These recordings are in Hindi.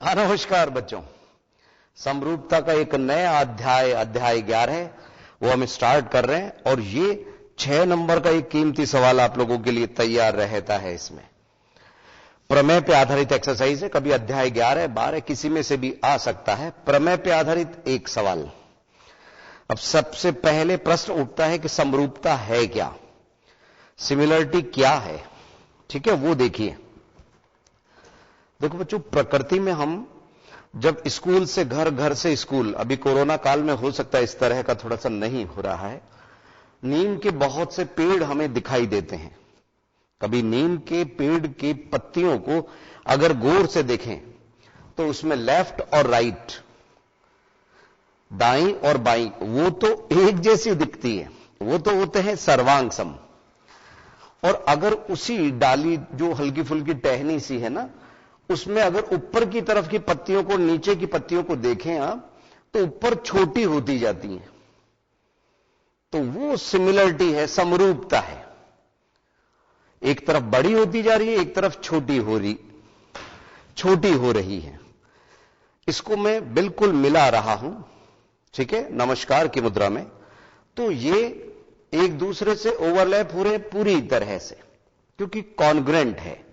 हाँ, नमस्कार बच्चों। समरूपता का एक नया अध्याय 11 है, वो हम स्टार्ट कर रहे हैं और ये 6 नंबर का एक कीमती सवाल आप लोगों के लिए तैयार रहता है। इसमें प्रमेय पे आधारित एक्सरसाइज है। कभी अध्याय 11, 12 किसी में से भी आ सकता है। प्रमेय पे आधारित एक सवाल। अब सबसे पहले प्रश्न उठता है कि समरूपता है क्या, सिमिलरिटी क्या है। ठीक है, वो देखिए। देखो बच्चों, प्रकृति में हम जब स्कूल से घर, घर से स्कूल, अभी कोरोना काल में हो सकता है इस तरह का थोड़ा सा नहीं हो रहा है, नीम के बहुत से पेड़ हमें दिखाई देते हैं। कभी नीम के पेड़ की पत्तियों को अगर गौर से देखें तो उसमें लेफ्ट और राइट, दाईं और बाईं, वो तो एक जैसी दिखती है, वो तो होते हैं सर्वांग सम। और अगर उसी डाली जो हल्की फुल्की टहनी सी है ना, उसमें अगर ऊपर की तरफ की पत्तियों को, नीचे की पत्तियों को देखें आप, तो ऊपर छोटी होती जाती हैं। तो वो सिमिलरिटी है, समरूपता है। एक तरफ बड़ी होती जा रही है, एक तरफ छोटी हो रही है। इसको मैं बिल्कुल मिला रहा हूं, ठीक है, नमस्कार की मुद्रा में। तो ये एक दूसरे से ओवरलैप हो रहे हैं पूरी तरह से, क्योंकि कॉन्ग्रेंट है,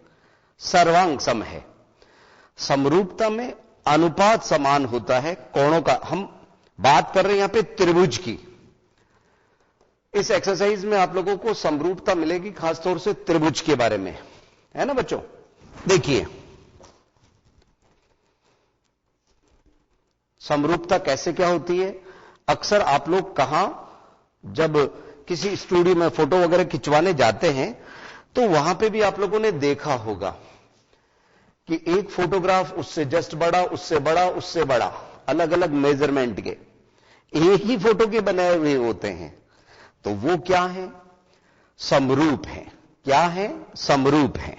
सर्वांग सम है। समरूपता में अनुपात समान होता है कोणों का। हम बात कर रहे हैं यहां पे त्रिभुज की। इस एक्सरसाइज में आप लोगों को समरूपता मिलेगी खासतौर से त्रिभुज के बारे में, है ना बच्चों। देखिए, समरूपता कैसे क्या होती है। अक्सर आप लोग कहां, जब किसी स्टूडियो में फोटो वगैरह खिंचवाने जाते हैं तो वहां पे भी आप लोगों ने देखा होगा कि एक फोटोग्राफ उससे जस्ट बड़ा, उससे बड़ा, उससे बड़ा, अलग अलग मेजरमेंट के एक ही फोटो के बनाए हुए होते हैं। तो वो क्या है, समरूप है। क्या है, समरूप है।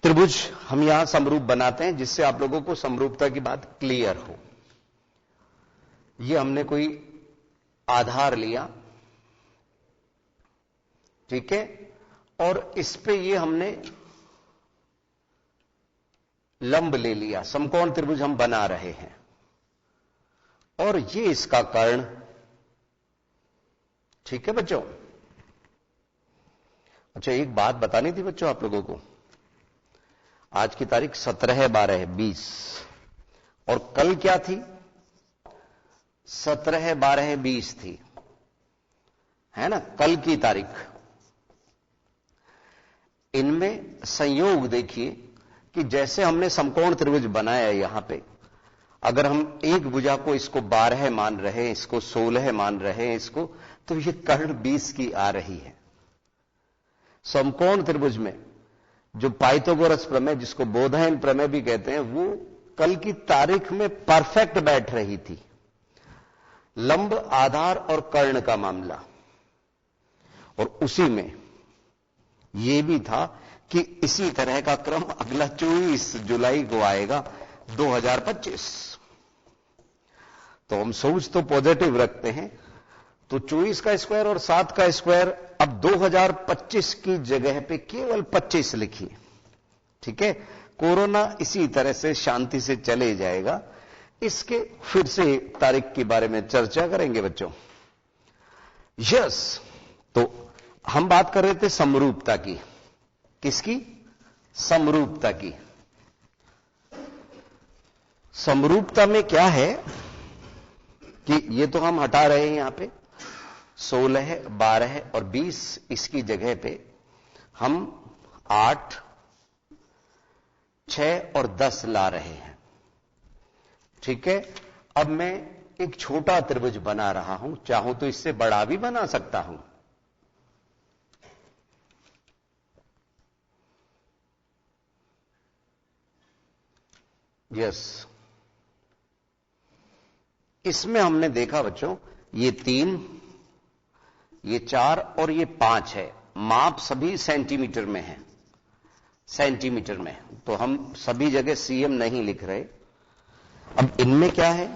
त्रिभुज हम यहां समरूप बनाते हैं, जिससे आप लोगों को समरूपता की बात क्लियर हो। ये हमने कोई आधार लिया, ठीक है, और इस पे ये हमने लंब ले लिया, समकोण त्रिभुज हम बना रहे हैं। और ये इसका कर्ण, ठीक है बच्चों। अच्छा, एक बात बतानी थी बच्चों आप लोगों को। आज की तारीख 17/12/20 और कल क्या थी, 17/12/20 थी, है ना, कल की तारीख। इनमें संयोग देखिए कि जैसे हमने समकोण त्रिभुज बनाया है यहां पे, अगर हम एक भुजा को इसको 12 मान रहे हैं, इसको 16 मान रहे हैं, इसको, तो ये कर्ण 20 की आ रही है। समकोण त्रिभुज में जो पाइथागोरस प्रमेय, जिसको बोधायन प्रमेय भी कहते हैं, वो कल की तारीख में परफेक्ट बैठ रही थी। लंब, आधार और कर्ण का मामला। और उसी में यह भी था कि इसी तरह का क्रम अगला 24 जुलाई को आएगा 2025। तो हम सोच तो पॉजिटिव रखते हैं। तो 24 का स्क्वायर और 7 का स्क्वायर, अब 2025 की जगह पे केवल 25 लिखिए, ठीक है। कोरोना इसी तरह से शांति से चले जाएगा। इसके फिर से तारीख के बारे में चर्चा करेंगे बच्चों। यस, तो हम बात कर रहे थे समरूपता की। किसकी, समरूपता की। समरूपता में क्या है कि ये तो हम हटा रहे हैं यहां पे 16, 12 और 20, इसकी जगह पे हम 8, 6 और 10 ला रहे हैं, ठीक है। अब मैं एक छोटा त्रिभुज बना रहा हूं, चाहूं तो इससे बड़ा भी बना सकता हूं। यस, इसमें हमने देखा बच्चों, ये 3, ये 4 और ये 5 है। माप सभी सेंटीमीटर में है, सेंटीमीटर में। तो हम सभी जगह सीएम नहीं लिख रहे। अब इनमें क्या है,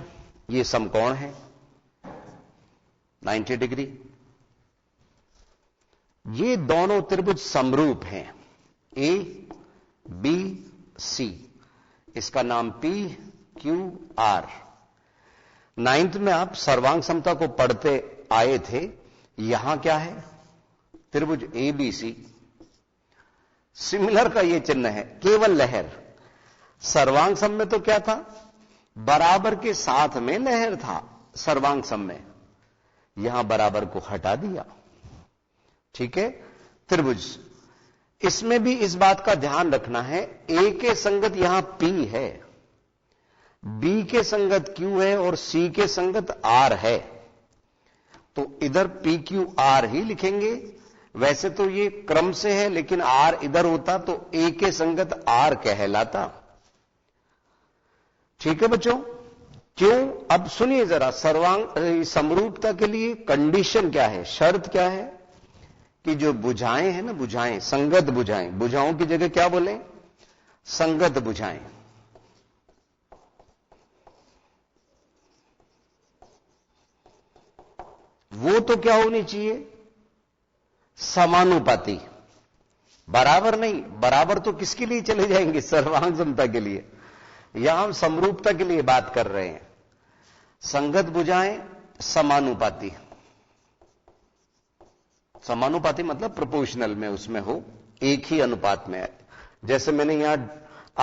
ये समकोण है 90 डिग्री। ये दोनों त्रिभुज समरूप हैं, ए बी सी। इसका नाम पी क्यू आर। 9th में आप सर्वांग समता को पढ़ते आए थे। यहां क्या है? त्रिभुज एबीसी। सिमिलर का यह चिन्ह है, केवल लहर। सर्वांग सम में तो क्या था? बराबर के साथ में लहर था सर्वांग सम में। यहां बराबर को हटा दिया। ठीक है, त्रिभुज। इसमें भी इस बात का ध्यान रखना है, ए के संगत यहां पी है, बी के संगत क्यू है और सी के संगत आर है। तो इधर पी क्यू आर ही लिखेंगे। वैसे तो ये क्रम से है, लेकिन आर इधर होता तो ए के संगत आर कहलाता। ठीक है बच्चों? क्यों? अब सुनिए जरा, सर्वांग समरूपता के लिए कंडीशन क्या है, शर्त क्या है? कि जो भुजाएं हैं ना, भुजाएं, संगत भुजाएं, भुजाओं की जगह क्या बोले? संगत भुजाएं। वो तो क्या होनी चाहिए? समानुपाती। बराबर नहीं, बराबर तो किसके लिए चले जाएंगे? सर्वांग समता के लिए। यहां हम समरूपता के लिए बात कर रहे हैं। संगत भुजाएं समानुपाती। समानुपाती मतलब प्रोपोर्शनल में उसमें हो, एक ही अनुपात में। जैसे मैंने यहां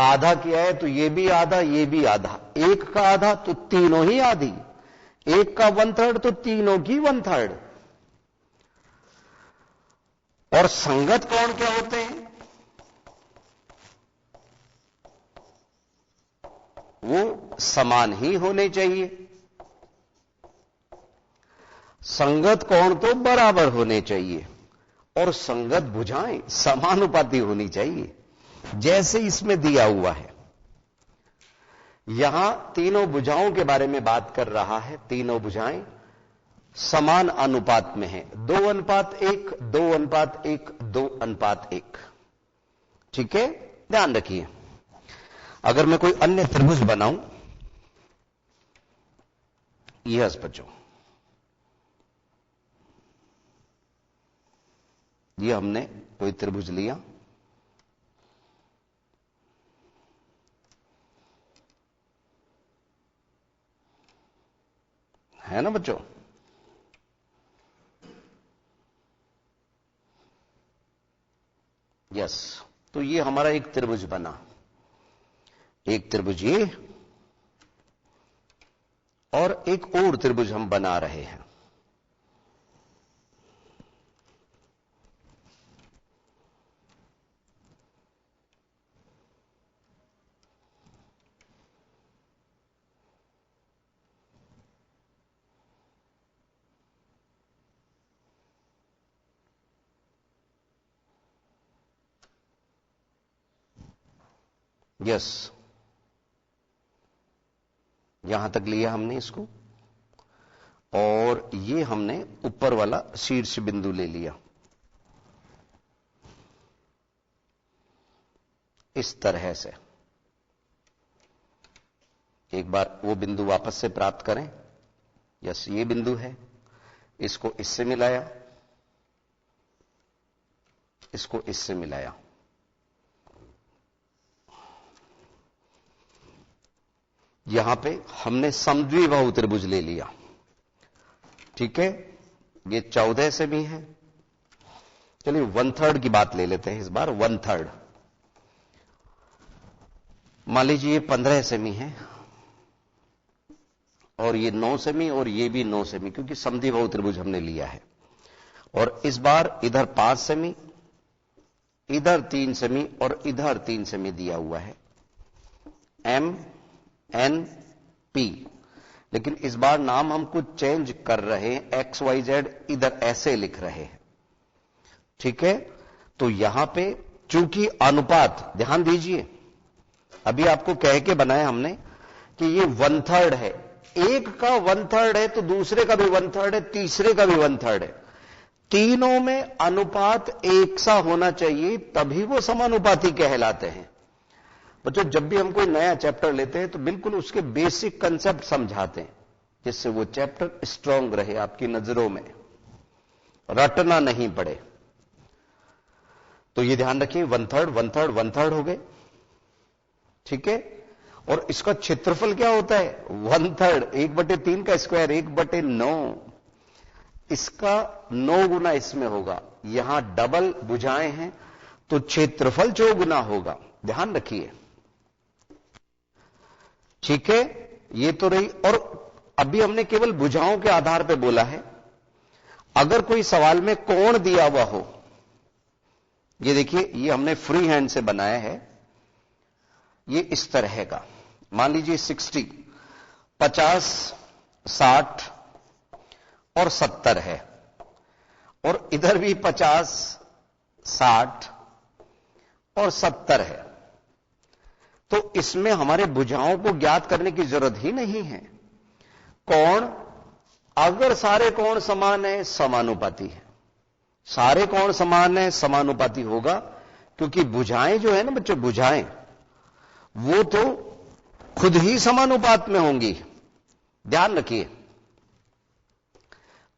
आधा किया है तो ये भी आधा, ये भी आधा। एक का आधा तो तीनों ही आधी, एक का 1/3 तो तीनों की 1/3। और संगत कोण क्या होते हैं? वो समान ही होने चाहिए। संगत कोण तो बराबर होने चाहिए और संगत भुजाएं समानुपाती होनी चाहिए, जैसे इसमें दिया हुआ है। यहां तीनों भुजाओं के बारे में बात कर रहा है। तीनों भुजाएं समान अनुपात में हैं, 2:1, 2:1, 2:1। ठीक है, ध्यान रखिए। अगर मैं कोई अन्य त्रिभुज बनाऊं, यस बच्चों, ये हमने कोई त्रिभुज लिया, है ना बच्चों? यस, तो ये हमारा एक त्रिभुज बना। एक त्रिभुज ये और एक और त्रिभुज हम बना रहे हैं। यस, यहां तक लिया हमने इसको, और ये हमने ऊपर वाला शीर्ष बिंदु ले लिया इस तरह से। एक बार वो बिंदु वापस से प्राप्त करें। यस, ये बिंदु है, इसको इससे मिलाया, इसको इससे मिलाया। यहां पे हमने समद्विबाहु त्रिभुज ले लिया। ठीक है, ये 14 सेमी है। चलिए 1/3 की बात ले लेते हैं इस बार। 1/3 मान लीजिए ये 15 सेमी है, और ये 9 सेमी, और ये भी 9 सेमी, क्योंकि समद्विबाहु त्रिभुज हमने लिया है। और इस बार इधर 5 सेमी, इधर 3 सेमी और इधर 3 सेमी दिया हुआ है। M N P. लेकिन इस बार नाम हम कुछ चेंज कर रहे हैं, एक्स वाई जेड इधर ऐसे लिख रहे हैं। ठीक है, तो यहां पे चूंकि अनुपात, ध्यान दीजिए, अभी आपको कह के बनाया हमने कि ये 1/3 है। एक का 1/3 है तो दूसरे का भी 1/3 है, तीसरे का भी 1/3 है। तीनों में अनुपात एक सा होना चाहिए, तभी वो समानुपाती कहलाते हैं। बच्चों, जब भी हम कोई नया चैप्टर लेते हैं तो बिल्कुल उसके बेसिक कंसेप्ट समझाते हैं, जिससे वो चैप्टर स्ट्रांग रहे आपकी नजरों में, रटना नहीं पड़े। तो ये ध्यान रखिए, 1/3 1/3 1/3 हो गए। ठीक है, और इसका क्षेत्रफल क्या होता है? 1/3, 1/3 का स्क्वायर 1/9, इसका 9 गुना इसमें होगा। यहां डबल भुजाएं हैं तो क्षेत्रफल 4 गुना होगा, ध्यान रखिए। ठीक है, ये तो रही। और अभी हमने केवल भुजाओं के आधार पर बोला है। अगर कोई सवाल में कोण दिया हुआ हो, ये देखिए, ये हमने फ्री हैंड से बनाया है, ये इस तरह का, मान लीजिए 60, 50, 60 और 70 है, और इधर भी 50, 60 और 70 है, तो इसमें हमारे भुजाओं को ज्ञात करने की जरूरत ही नहीं है। कोण, अगर सारे कोण समान है, समानुपाती है। सारे कोण समान है, समानुपाती होगा, क्योंकि भुजाएं जो है ना बच्चों, भुजाएं वो तो खुद ही समानुपात में होंगी। ध्यान रखिए,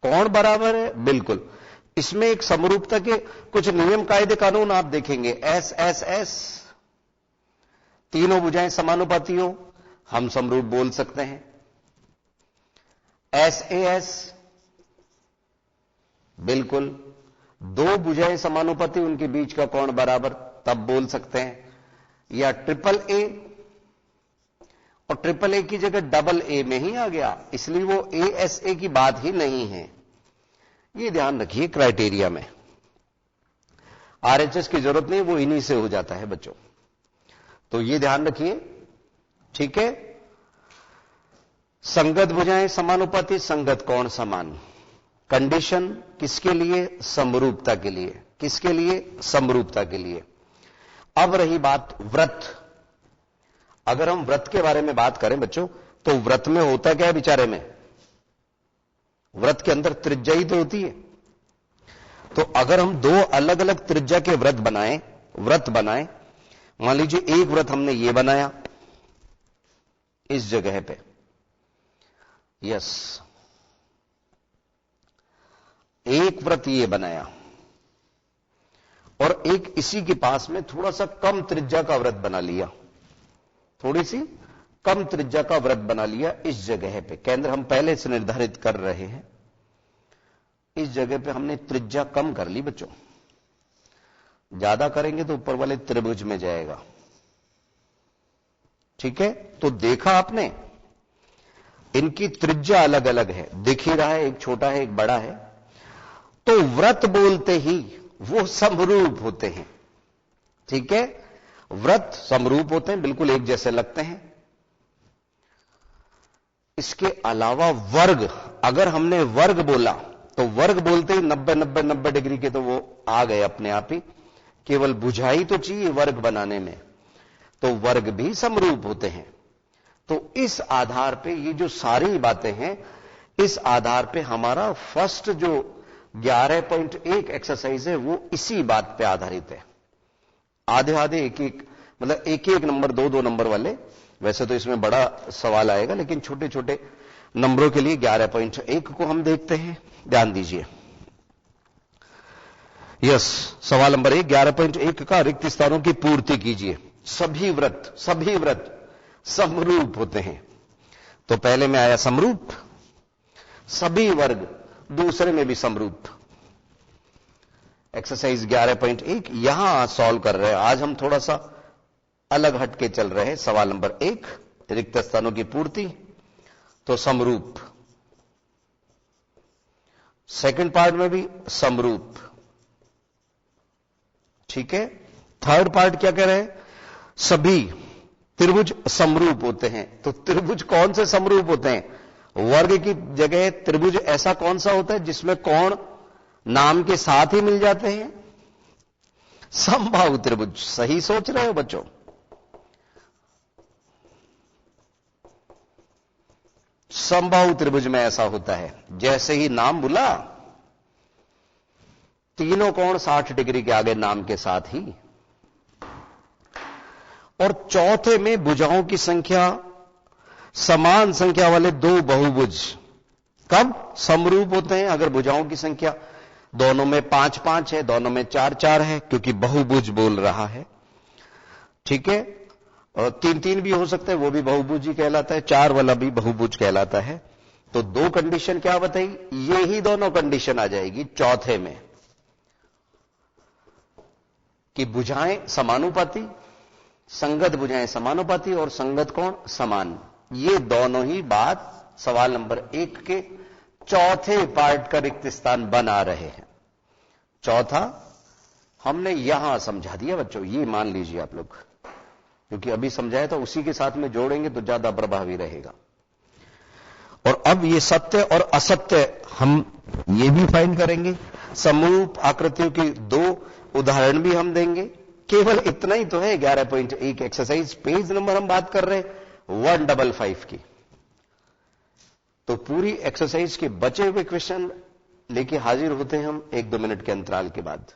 कोण बराबर है, बिल्कुल। इसमें एक समरूपता के कुछ नियम कायदे कानून आप देखेंगे। एस एस एस, तीनों भुजाएं समानुपाती हो, हम समरूप बोल सकते हैं। एस ए एस, बिल्कुल, दो भुजाएं समानुपाती, उनके बीच का कोण बराबर, तब बोल सकते हैं। या ट्रिपल ए, और ट्रिपल ए की जगह डबल ए में ही आ गया, इसलिए वो ए एस ए की बात ही नहीं है। ये ध्यान रखिए क्राइटेरिया में। आरएचएस की जरूरत नहीं, वो इन्हीं से हो जाता है बच्चों, तो ये ध्यान रखिए। ठीक है, संगत भुजाएं समानुपाती, संगत कोण समान। कंडीशन किसके लिए? समरूपता के लिए। किसके लिए? समरूपता के लिए। अब रही बात व्रत। अगर हम व्रत के बारे में बात करें बच्चों, तो व्रत में होता क्या है बेचारे में? व्रत के अंदर त्रिज्या ही तो होती है। तो अगर हम दो अलग अलग त्रिज्या के व्रत बनाएं, मान लीजिए एक व्रत हमने ये बनाया इस जगह पे, यस, एक व्रत ये बनाया, और एक इसी के पास में थोड़ा सा कम त्रिज्या का व्रत बना लिया, थोड़ी सी कम त्रिज्या का व्रत बना लिया इस जगह पे। केंद्र हम पहले से निर्धारित कर रहे हैं, इस जगह पे हमने त्रिज्या कम कर ली बच्चों। ज्यादा करेंगे तो ऊपर वाले त्रिभुज में जाएगा। ठीक है, तो देखा आपने, इनकी त्रिज्या अलग अलग है, दिख ही रहा है, एक छोटा है एक बड़ा है। तो व्रत बोलते ही वो समरूप होते हैं। ठीक है, व्रत समरूप होते हैं, बिल्कुल एक जैसे लगते हैं। इसके अलावा वर्ग, अगर हमने वर्ग बोला तो वर्ग बोलते ही 90 डिग्री के तो वो आ गए अपने आप ही। केवल बुझाई तो चाहिए वर्ग बनाने में, तो वर्ग भी समरूप होते हैं। तो इस आधार पे ये जो सारी बातें हैं, इस आधार पे हमारा फर्स्ट जो 11.1 एक्सरसाइज है वो इसी बात पे आधारित है। आधे आधे एक एक, मतलब एक एक नंबर, दो दो नंबर वाले। वैसे तो इसमें बड़ा सवाल आएगा, लेकिन छोटे छोटे नंबरों के लिए 11.1 को हम देखते हैं। ध्यान दीजिए। यस, सवाल नंबर 1, 11.1 का रिक्त स्थानों की पूर्ति कीजिए। सभी व्रत समरूप होते हैं। तो पहले में आया समरूप, सभी वर्ग, दूसरे में भी समरूप। एक्सरसाइज 11.1 यहां सॉल्व कर रहे हैं। आज हम थोड़ा सा अलग हटके चल रहे हैं। सवाल नंबर 1, रिक्त स्थानों की पूर्ति, तो समरूप। सेकंड पार्ट में भी समरूप। ठीक है, थर्ड पार्ट क्या कह रहे हैं? सभी त्रिभुज समरूप होते हैं। तो त्रिभुज कौन से समरूप होते हैं? वर्ग की जगह त्रिभुज ऐसा कौन सा होता है जिसमें कोण नाम के साथ ही मिल जाते हैं? समबाहु त्रिभुज। सही सोच रहे हो बच्चों? समबाहु त्रिभुज में ऐसा होता है, जैसे ही नाम बोला तीनों कोण 60 डिग्री के आगे नाम के साथ ही। और चौथे में भुजाओं की संख्या समान संख्या वाले दो बहुभुज कब समरूप होते हैं? अगर भुजाओं की संख्या दोनों में 5-5 है, दोनों में 4-4 है, क्योंकि बहुभुज बोल रहा है। ठीक है, और 3-3 भी हो सकता है, वो भी बहुभुज ही कहलाता है, 4 वाला भी बहुभुज कहलाता है। तो 2 कंडीशन क्या बताई, ये ही दोनों कंडीशन आ जाएगी चौथे में कि भुजाएं समानुपाती, संगत भुजाएं समानुपाती और संगत कोण समान। ये दोनों ही बात सवाल नंबर 1 के चौथे पार्ट का रिक्त स्थान बना रहे हैं। चौथा हमने यहां समझा दिया बच्चों, ये मान लीजिए आप लोग, क्योंकि अभी समझाया तो उसी के साथ में जोड़ेंगे तो ज्यादा प्रभावी रहेगा। और अब ये सत्य और असत्य हम ये भी फाइंड करेंगे। समरूप आकृतियों की 2 उदाहरण भी हम देंगे। केवल इतना ही तो है 11.1 एक्सरसाइज, पेज नंबर हम बात कर रहे हैं 155 की। तो पूरी एक्सरसाइज के बचे हुए क्वेश्चन लेके हाजिर होते हैं हम 1-2 मिनट के अंतराल के बाद।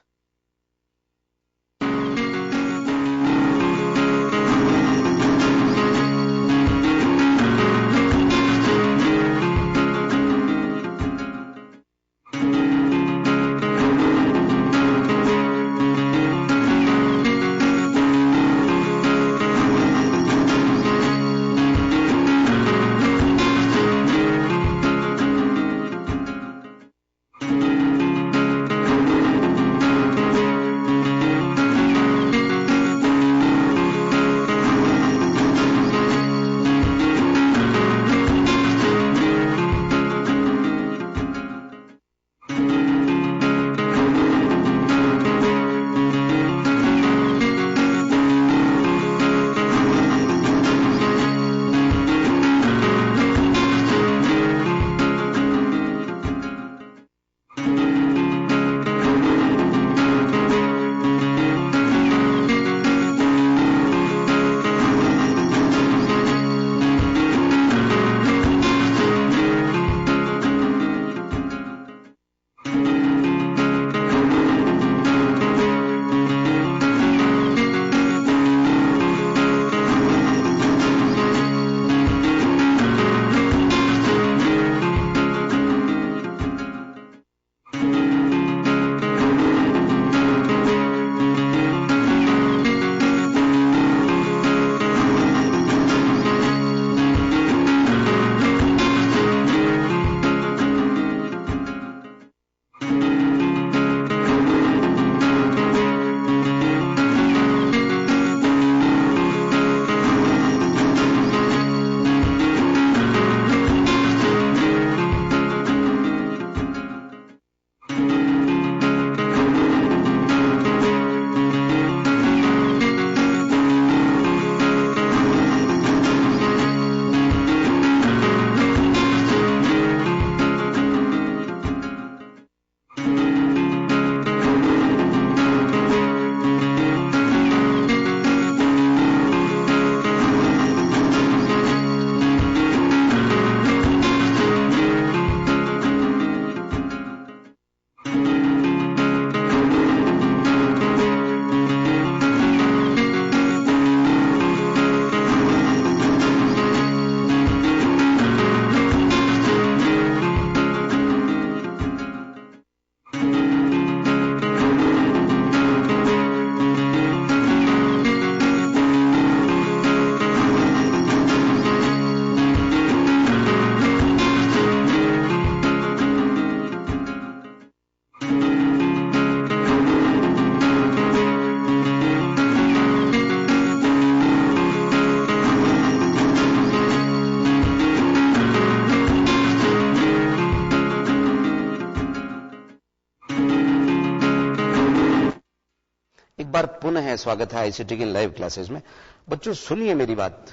बार पुनः स्वागत है आईसीटी की लाइव क्लासेस में। बच्चों सुनिए मेरी बात,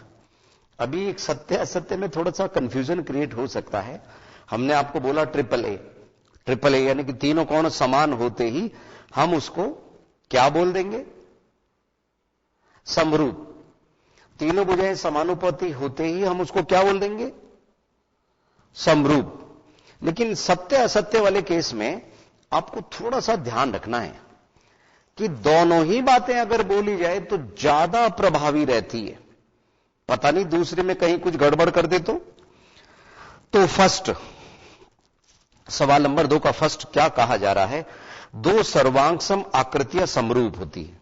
अभी एक सत्य असत्य में थोड़ा सा कंफ्यूजन क्रिएट हो सकता है। हमने आपको बोला ट्रिपल ए यानी कि तीनों कोण समान होते ही हम उसको क्या बोल देंगे, समरूप। तीनों भुजाएं समानुपाती होते ही हम उसको क्या बोल देंगे, समरूप। लेकिन सत्य असत्य वाले केस में आपको थोड़ा सा ध्यान रखना है कि दोनों ही बातें अगर बोली जाए तो ज्यादा प्रभावी रहती है। पता नहीं दूसरे में कहीं कुछ गड़बड़ कर दे तो फर्स्ट सवाल नंबर 2 का फर्स्ट क्या कहा जा रहा है, 2 सर्वांग सम आकृतियां समरूप होती है।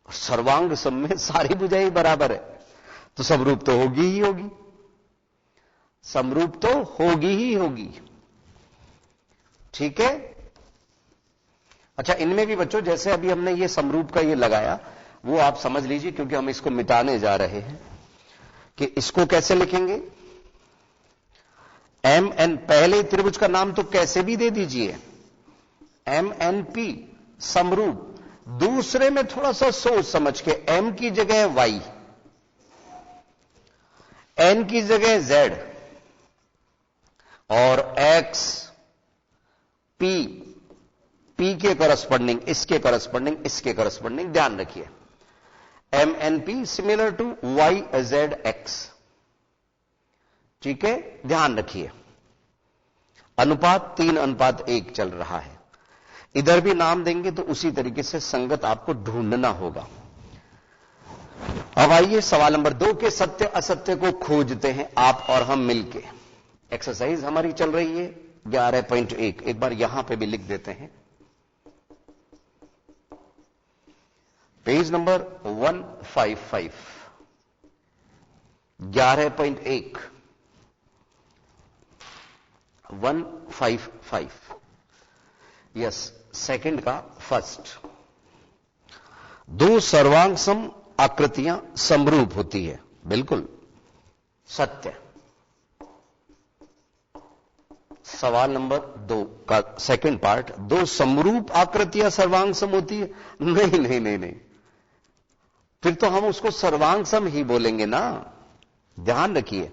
सर्वांग सम में सारी भुजाएं बराबर है, तो समरूप तो होगी ही होगी, समरूप तो होगी ही होगी। ठीक है। अच्छा, इनमें भी बच्चों जैसे अभी हमने ये समरूप का ये लगाया, वो आप समझ लीजिए, क्योंकि हम इसको मिटाने जा रहे हैं कि इसको कैसे लिखेंगे। एम एन, पहले त्रिभुज का नाम तो कैसे भी दे दीजिए, एम एन पी समरूप। दूसरे में थोड़ा सा सोच समझ के, एम की जगह वाई, एन की जगह जेड और एक्स पी, पी के करस्पॉन्डिंग, इसके करस्पॉन्डिंग, इसके करस्पॉन्डिंग, ध्यान रखिए। M N P similar to Y Z X. ठीक है, ध्यान रखिए। अनुपात 3:1 चल रहा है। इधर भी नाम देंगे तो उसी तरीके से संगत आपको ढूंढना होगा। अब आइए सवाल नंबर 2 के सत्य असत्य को खोजते हैं आप और हम मिलके। एक्सरसाइज हमारी चल रही है 11.1, एक बार यहां पे भी लिख देते हैं, पेज नंबर 155, 11.1, 155, यस, सेकंड का फर्स्ट। दो सर्वांग आकृतियां समरूप होती है, बिल्कुल सत्य। सवाल नंबर 2 का सेकंड पार्ट, दो समरूप आकृतियां सर्वांग सम होती है। नहीं नहीं नहीं नहीं, फिर तो हम उसको सर्वांग सम ही बोलेंगे ना। ध्यान रखिए,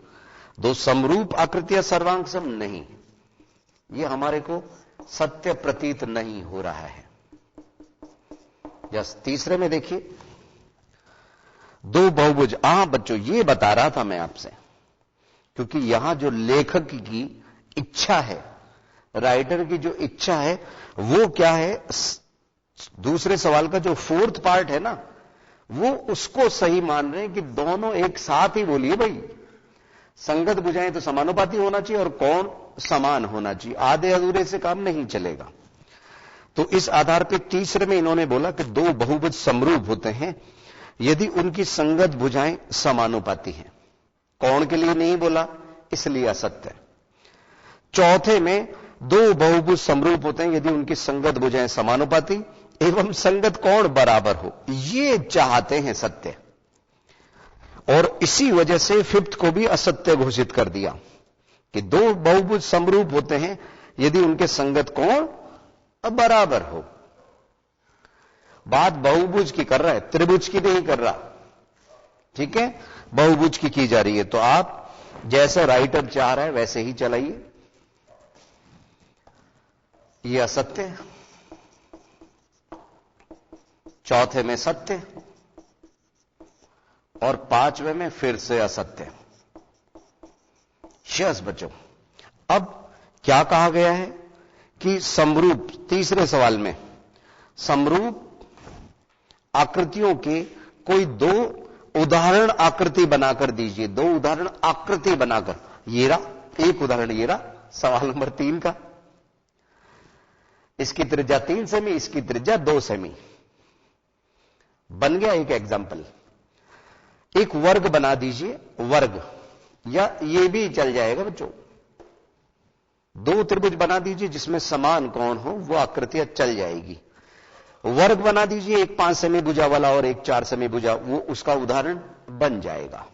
दो समरूप आकृतियां सर्वांग सम नहीं, ये हमारे को सत्य प्रतीत नहीं हो रहा है। यस, तीसरे में देखिए, दो बहुभुज। बच्चों ये बता रहा था मैं आपसे, क्योंकि यहां जो लेखक की इच्छा है, राइटर की जो इच्छा है वो क्या है, दूसरे सवाल का जो फोर्थ पार्ट है ना, वो उसको सही मान रहे हैं कि दोनों एक साथ ही बोलिए भाई, संगत भुजाएं तो समानुपाती होना चाहिए और कोण समान होना चाहिए, आधे अधूरे से काम नहीं चलेगा। तो इस आधार पर तीसरे में इन्होंने बोला कि दो बहुभुज समरूप होते हैं यदि उनकी संगत भुजाएं समानुपाती हैं। कोण के लिए नहीं बोला, इसलिए असत्य। चौथे में दो बहुभुज समरूप होते हैं यदि उनकी संगत भुजाएं समानुपाती एवं संगत कोण बराबर हो, ये चाहते हैं सत्य। और इसी वजह से फिफ्थ को भी असत्य घोषित कर दिया कि दो बहुभुज समरूप होते हैं यदि उनके संगत कोण बराबर हो। बात बहुभुज की कर रहा है, त्रिभुज की नहीं कर रहा। ठीक है, बहुभुज की जा रही है, तो आप जैसे राइटर चाह रहा है वैसे ही चलाइए। यह असत्य है, चौथे में सत्य और पांचवें में फिर से असत्य। यस बच्चों, अब क्या कहा गया है कि समरूप, तीसरे सवाल में समरूप आकृतियों के कोई दो उदाहरण आकृति बनाकर दीजिए। दो उदाहरण आकृति बनाकर, ये रहा एक उदाहरण, ये रहा सवाल नंबर 3 का। इसकी त्रिज्या 3 सेमी, इसकी त्रिज्या 2 सेमी। बन गया एक एग्जाम्पल। एक वर्ग बना दीजिए, वर्ग, या ये भी चल जाएगा बच्चों। दो त्रिभुज बना दीजिए जिसमें समान कोण हो, वो आकृतियां चल जाएगी। वर्ग बना दीजिए, एक 5 सेमी भुजा वाला और एक 4 सेमी भुजा, वो उसका उदाहरण बन जाएगा।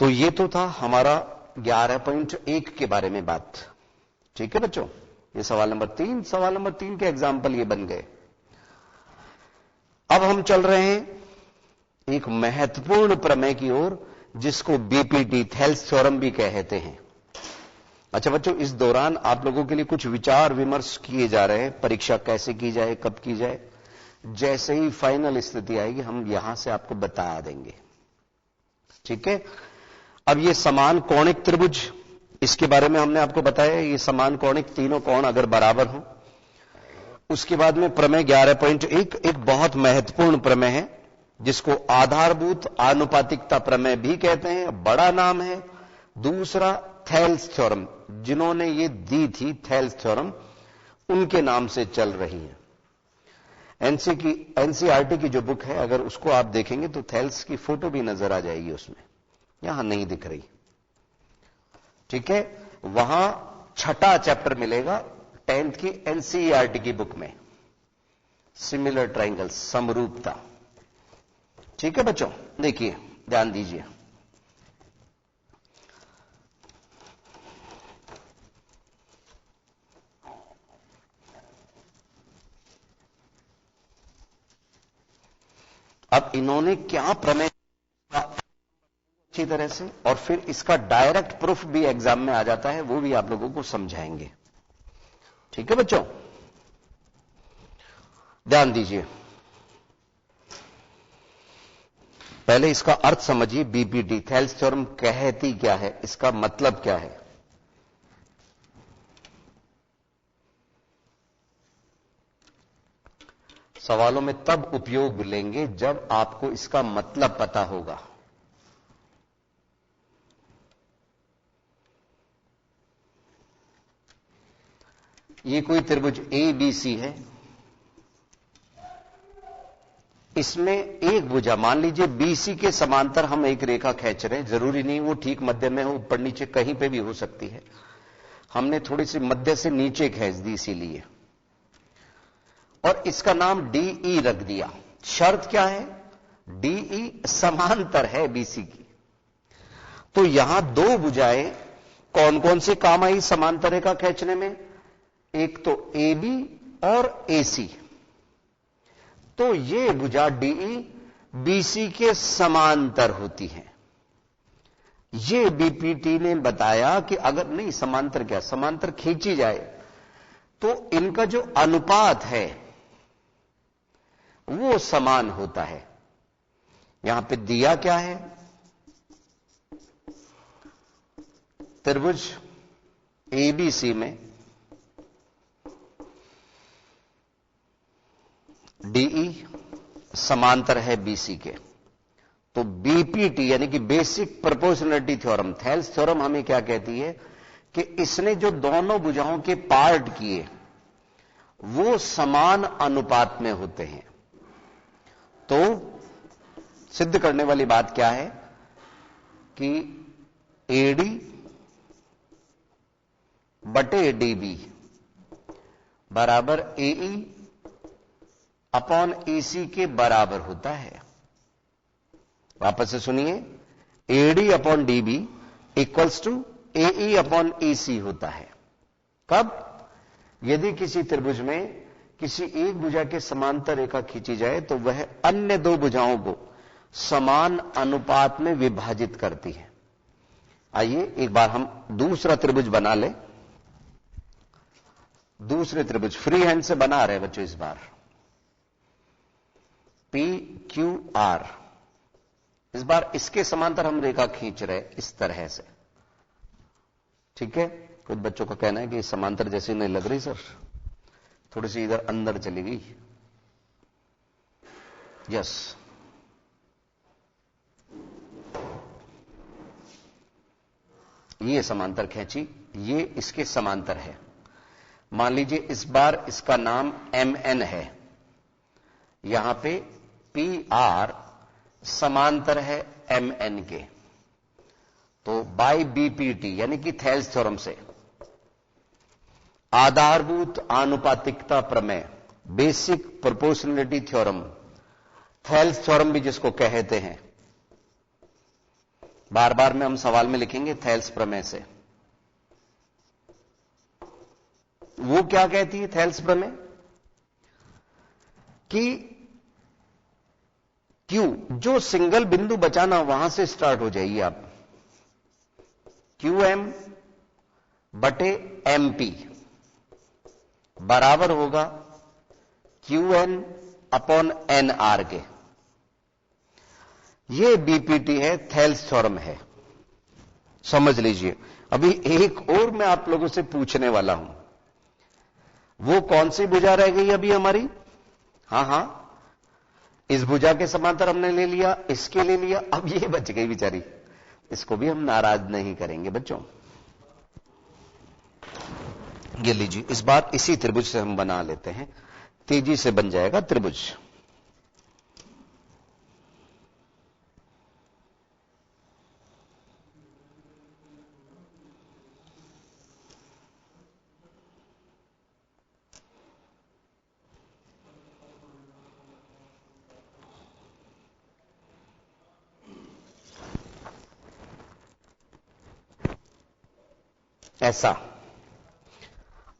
तो ये तो था हमारा 11.1 के बारे में बात। ठीक है बच्चों, ये सवाल नंबर 3, सवाल नंबर 3 के एग्जाम्पल ये बन गए। अब हम चल रहे हैं एक महत्वपूर्ण प्रमेय की ओर, जिसको बीपीटी, थेल्स थ्योरम भी कहते हैं। अच्छा बच्चों, इस दौरान आप लोगों के लिए कुछ विचार विमर्श किए जा रहे हैं, परीक्षा कैसे की जाए, कब की जाए। जैसे ही फाइनल स्थिति आएगी हम यहां से आपको बता देंगे। ठीक है, अब ये समान कोणिक त्रिभुज, इसके बारे में हमने आपको बताया। ये समान कोणिक तीनों कोण अगर बराबर हो, उसके बाद में प्रमेय 11.1 एक बहुत महत्वपूर्ण प्रमेय है, जिसको आधारभूत आनुपातिकता प्रमेय भी कहते हैं, बड़ा नाम है। दूसरा थेल्स थ्योरम, जिन्होंने ये दी थी थेल्स थ्योरम, उनके नाम से चल रही है। एनसीईआरटी की जो बुक है, अगर उसको आप देखेंगे तो थेल्स की फोटो भी नजर आ जाएगी उसमें, यहां नहीं दिख रही। ठीक है, वहां छठा चैप्टर मिलेगा 10th की एनसीईआरटी की बुक में, सिमिलर ट्रायंगल, समरूपता। ठीक है बच्चों, देखिए ध्यान दीजिए। अब इन्होंने क्या प्रमेय अच्छी तरह से, और फिर इसका डायरेक्ट प्रूफ भी एग्जाम में आ जाता है, वो भी आप लोगों को समझाएंगे। ठीक है बच्चों, ध्यान दीजिए। पहले इसका अर्थ समझिए। बीपीटी थेल्स थ्योरम कहती क्या है, इसका मतलब क्या है। सवालों में तब उपयोग लेंगे जब आपको इसका मतलब पता होगा। ये कोई त्रिभुज ABC है, इसमें एक भुजा, मान लीजिए BC के समांतर हम एक रेखा खींच रहे हैं, जरूरी नहीं वो ठीक मध्य में हो, ऊपर नीचे कहीं पे भी हो सकती है। हमने थोड़ी सी मध्य से नीचे खींच दी इसीलिए, और इसका नाम DE रख दिया। शर्त क्या है, DE समांतर है BC की। तो यहां दो भुजाएं कौन कौन सी काम आई समांतर रेखा खींचने में, एक तो AB और AC। तो ये भुजा DE BC के समांतर होती है। ये बीपीटी ने बताया कि अगर नहीं समांतर क्या, समांतर खींची जाए तो इनका जो अनुपात है वो समान होता है। यहां पे दिया क्या है, त्रिभुज ABC में DE समांतर है BC के। तो बीपीटी यानी कि basic proportionality theorem, Thales theorem हमें क्या कहती है कि इसने जो दोनों भुजाओं के पार्ट किए वो समान अनुपात में होते हैं। तो सिद्ध करने वाली बात क्या है कि AD बटे DB बराबर AE अपॉन EC के बराबर होता है। वापस से सुनिए, AD upon DB equals to AE upon EC होता है। कब, यदि किसी त्रिभुज में किसी एक भुजा के समांतर रेखा खींची जाए तो वह अन्य दो भुजाओं को समान अनुपात में विभाजित करती है। आइए एक बार हम दूसरा त्रिभुज बना लें। दूसरे त्रिभुज फ्री हैंड से बना रहे हैं बच्चों इस बार, PQR। इस बार इसके समांतर हम रेखा खींच रहे इस तरह से। ठीक है, कुछ बच्चों का कहना है कि समांतर जैसी नहीं लग रही सर, थोड़ी सी इधर अंदर चली गई। यस, ये समांतर खींची, ये इसके समांतर है। मान लीजिए इस बार इसका नाम MN है, यहां पे PR समांतर है MN के। तो बाय बीपीटी यानी कि थेल्स थ्योरम से, आधारभूत आनुपातिकता प्रमेय, basic proportionality theorem, Thales theorem भी जिसको कहते हैं, बार बार में हम सवाल में लिखेंगे थेल्स प्रमेय से। वो क्या कहती है थेल्स प्रमेय कि Q जो सिंगल बिंदु बचाना वहां से स्टार्ट हो जाइए आप, QM बटे MP बराबर होगा QN अपॉन NR के। ये बीपीटी है, थेल्स थ्योरम है, समझ लीजिए। अभी एक और मैं आप लोगों से पूछने वाला हूं, वो कौन सी भुजा रह गई अभी हमारी, हां, इस भुजा के समांतर हमने ले लिया, इसके ले लिया, अब ये बच गई बेचारी, इसको भी हम नाराज नहीं करेंगे बच्चों। ये लीजिए, इस बार इसी त्रिभुज से हम बना लेते हैं तेजी से बन जाएगा त्रिभुज। ऐसा।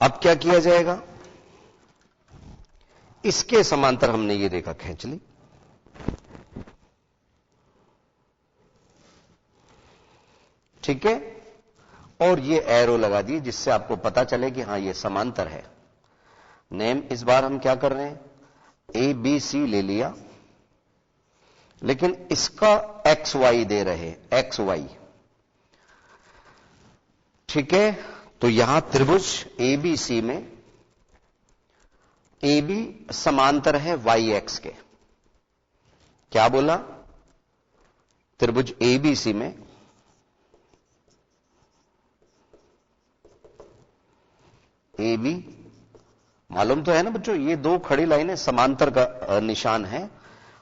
अब क्या किया जाएगा, इसके समांतर हमने ये रेखा खींच ली, ठीक है, और ये एरो लगा दी जिससे आपको पता चले कि हां ये समांतर है। नेम इस बार हम क्या कर रहे हैं, ए बी सी ले लिया, लेकिन इसका एक्स वाई दे रहे, एक्स वाई, ठीक है। तो यहां त्रिभुज एबीसी में ए बी समांतर है वाई एक्स के। क्या बोला, त्रिभुज एबीसी में ए बी, मालूम तो है ना बच्चों, ये दो खड़ी लाइनें समांतर का निशान है,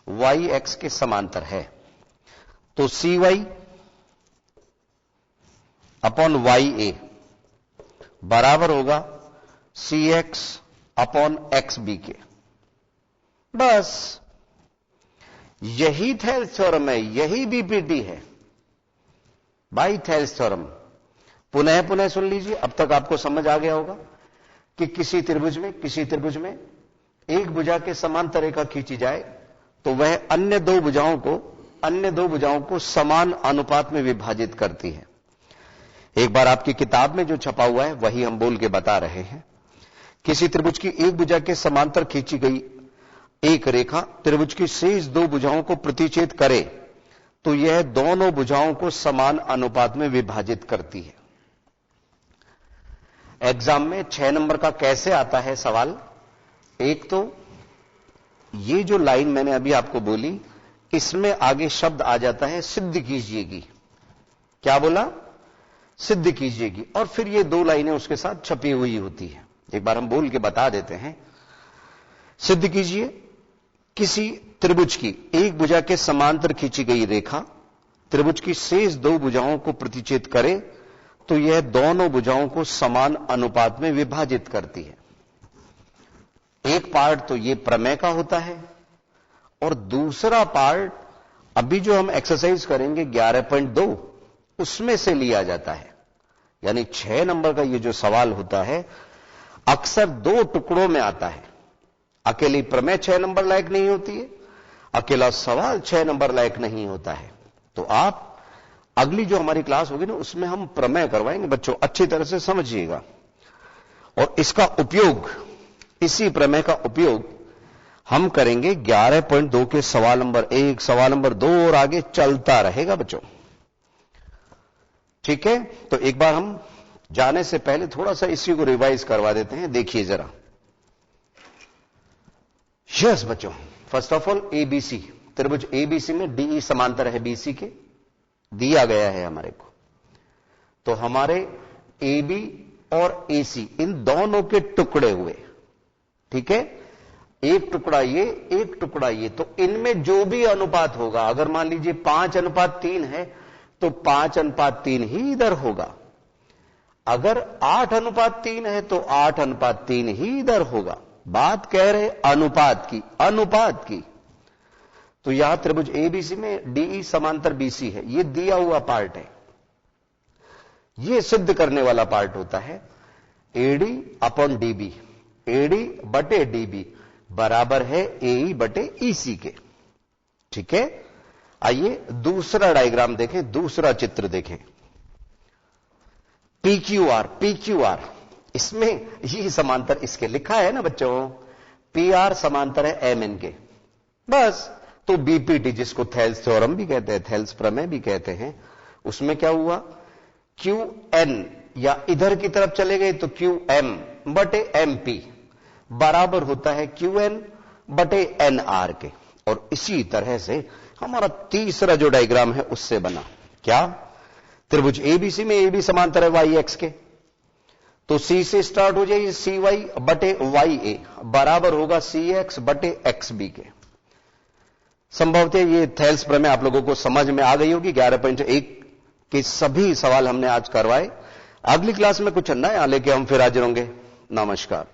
वाई एक्स के समांतर है। तो सी वाई अपॉन वाई ए बराबर होगा सी एक्स अपॉन एक्स बी के। बस यही थेल्स थ्योरम है, यही बीपीटी है बाई थेल्स थ्योरम। पुनः पुनः सुन लीजिए, अब तक आपको समझ आ गया होगा कि किसी त्रिभुज में एक भुजा के समांतर रेखा खींची जाए तो वह अन्य दो भुजाओं को समान अनुपात में विभाजित करती है। एक बार आपकी किताब में जो छपा हुआ है वही हम बोल के बता रहे हैं। किसी त्रिभुज की एक भुजा के समांतर खींची गई एक रेखा त्रिभुज की शेष दो भुजाओं को प्रतिच्छेद करे तो यह दोनों भुजाओं को समान अनुपात में विभाजित करती है। एग्जाम में 6 नंबर का कैसे आता है सवाल, एक तो ये जो लाइन मैंने अभी आपको बोली, इसमें आगे शब्द आ जाता है सिद्ध कीजिएगी। क्या बोला, सिद्ध कीजिएगी, और फिर ये दो लाइनें उसके साथ छपी हुई होती है। एक बार हम बोल के बता देते हैं। सिद्ध कीजिए, किसी त्रिभुज की एक भुजा के समांतर खींची गई रेखा त्रिभुज की शेष दो भुजाओं को प्रतिच्छेद करे तो यह दोनों भुजाओं को समान अनुपात में विभाजित करती है। एक पार्ट तो ये प्रमेय का होता है, और दूसरा पार्ट अभी जो हम एक्सरसाइज करेंगे 11.2 उसमें से लिया जाता है। यानी 6 नंबर का ये जो सवाल होता है अक्सर दो टुकड़ों में आता है। अकेली प्रमेय 6 नंबर लायक नहीं होती है, अकेला सवाल 6 नंबर लायक नहीं होता है। तो आप अगली जो हमारी क्लास होगी ना उसमें हम प्रमेय करवाएंगे बच्चों, अच्छी तरह से समझिएगा। और इसका उपयोग, इसी प्रमेय का उपयोग हम करेंगे 11.2 के सवाल नंबर 1, सवाल नंबर 2 और आगे चलता रहेगा बच्चों, ठीक है। तो एक बार हम जाने से पहले थोड़ा सा इसी को रिवाइज करवा देते हैं, देखिए जरा। यस बच्चों, फर्स्ट ऑफ ऑल एबीसी, त्रिभुज एबीसी में डीई समांतर है बीसी के, दिया गया है हमारे को। तो हमारे एबी और एसी इन दोनों के टुकड़े हुए, ठीक है, एक टुकड़ा ये, एक टुकड़ा ये, तो इनमें जो भी अनुपात होगा, अगर मान लीजिए 5:3 है तो 5:3 ही इधर होगा। अगर 8:3 है तो 8:3 ही इधर होगा। बात कह रहे अनुपात की। तो यहां त्रिभुज एबीसी में डीई समांतर बीसी है, ये दिया हुआ पार्ट है। ये सिद्ध करने वाला पार्ट होता है एडी अपॉन डीबी, एडी बटे डीबी बराबर है एई बटे ईसी के, ठीक है। आइए दूसरा डायग्राम देखें, दूसरा चित्र देखें। पीक्यूआर, इसमें ये समांतर इसके लिखा है ना बच्चों, पीआर समांतर है एमएन के, बस। तो बीपीटी जिसको थेल्स थ्योरम भी कहते हैं, थेल्स प्रमेय भी कहते हैं, उसमें क्या हुआ, क्यू एन या इधर की तरफ चले गए तो क्यू एम बटे एमपी बराबर होता है क्यू एन बटे एन आर के। और इसी तरह से हमारा तीसरा जो डायग्राम है उससे बना क्या, त्रिभुज एबीसी में एबी समांतर है वाई एक्स के, तो सी से स्टार्ट हो जाइए, सी वाई बटे वाई ए बराबर होगा सी एक्स बटे एक्स बी के। संभवतः ये थेल्स प्रमेय आप लोगों को समझ में आ गई होगी। 11.1 के सभी सवाल हमने आज करवाए। अगली क्लास में कुछ नया लेके हम फिर हाजिर होंगे। नमस्कार।